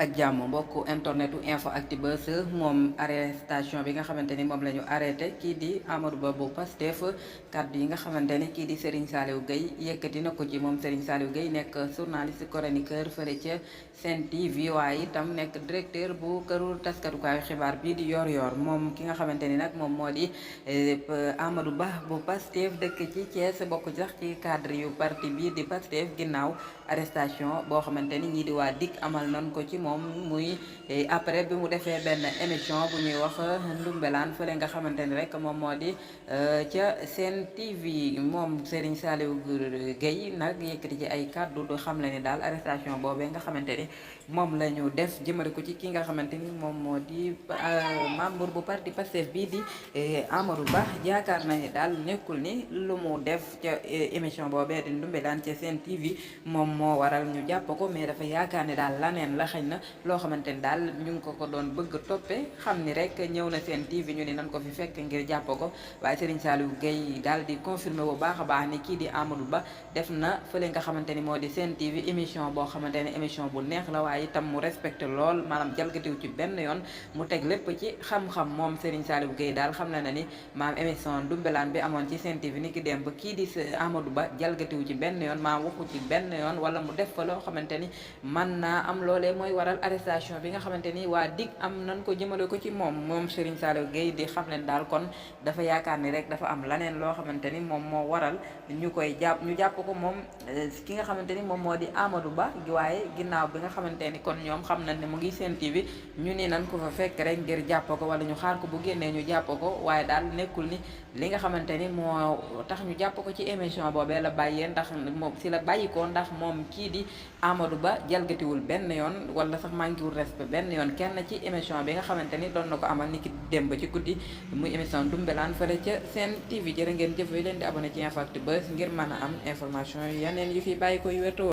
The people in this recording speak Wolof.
ak jàmm mbokku internetu info Actubuzz moom arrestation bi nga xamante ni moom la ñu arrêté kii di Amadou Ba bu Pastef kàddu yi nga xamante ni kii di Serigne Saliou Gueye yëkkati na ko ci moom Serigne Saliou Gueye nekk journaliste chroniqueur fële ca Sen TV waaye itam nekk directeur bu këru taskatukaayu xibaar bii di yor moom ki nga xamante ni nag moom moo di Amadou Ba bu Pastef dëkk ci Thiès bokk sax ci cadre yu parti bii di Pastef ginnaaw arrestation boo xamante ni ñii di waa DIC amal nañ ko ci moom muy après bi mu defee benn émission bu ñuy wax ndumbelaan fële nga xamante ni rek moom moo di ca Sen TV moom Serigne Saliou Gueye nag yëkkati ci ay kàddu du xam le ni daal arrestation boobee nga xamante ni moom la ñu def jëmale ko ci ki nga xamante ni moom moo di membre bu parti Pastef bii di Amadou Ba yaakaar nañu daal nekkul ni lu mu def ca émission boobee di ndumbelaan ca Sen TV moom moo waral ñu jàpp ko mais dafa yaakaar ne daal laneen la xëy na loo xamante ni daal ñu ngi ko doon bëgg toppee xam ni rek ñëw na Sen TV ñu ni nan ko fi fekk ngir jàpp ko waaye Serigne Saliou Gueye daal di confirmer bu baax a baax ni kii di Amadou Ba def na fële nga xamante ni moo di Sen TV émission boo xamante ne émission bu neex la waaye itam mu respecté lool maanaam jalgatiw ci benn yoon mu teg lépp ci xam-xam moom Serigne Saliou Gueye daal xam na ni maam émission ndumbelaan bi amoon ci Sen TV ni ki dem ba kii di Amadou Ba jalgatiw ci benn yoon maam waxu ci benn yoon wala mu def fa loo xamante ni man naa am loolee mooy waral arrestation bi nga xamante ni waa DIC am nañ ko jëmale ko ci moom Serigne Saliou Gueye di xam leen daal kon dafa yaakaar ni rek dafa am laneen loo xamante ni moom moo waral ñu jàpp ko moom ki nga xamante ni moom moo di Amadou Ba waaye ginnaaw bi nga xamante ni kon ñoom xam nañ ne mu ngi Sen TV ñu ni nan ko fa fekk rek ngir jàpp ko wala ñu xaar ko bu génnee ñu jàpp ko waaye daal nekkul ni li nga xamante ni moo tax ñu jàpp ko ci émission boobee la bàyyee ndax moom si la bàyyi ko ndax moom kii di Amadou Ba jalgatiwul benn yoon wala sax manquéwul respect benn yoon kenn ci émission bi nga xamante ni doon na ko amal ni ki démb ci guddi muy émission ndumbelaan fële ca Sen TV jërë ngeen jëf yi leen di abonné ci Info Actubuzz ngir mën a am information yeneen yu fi bàyyi ko yu wér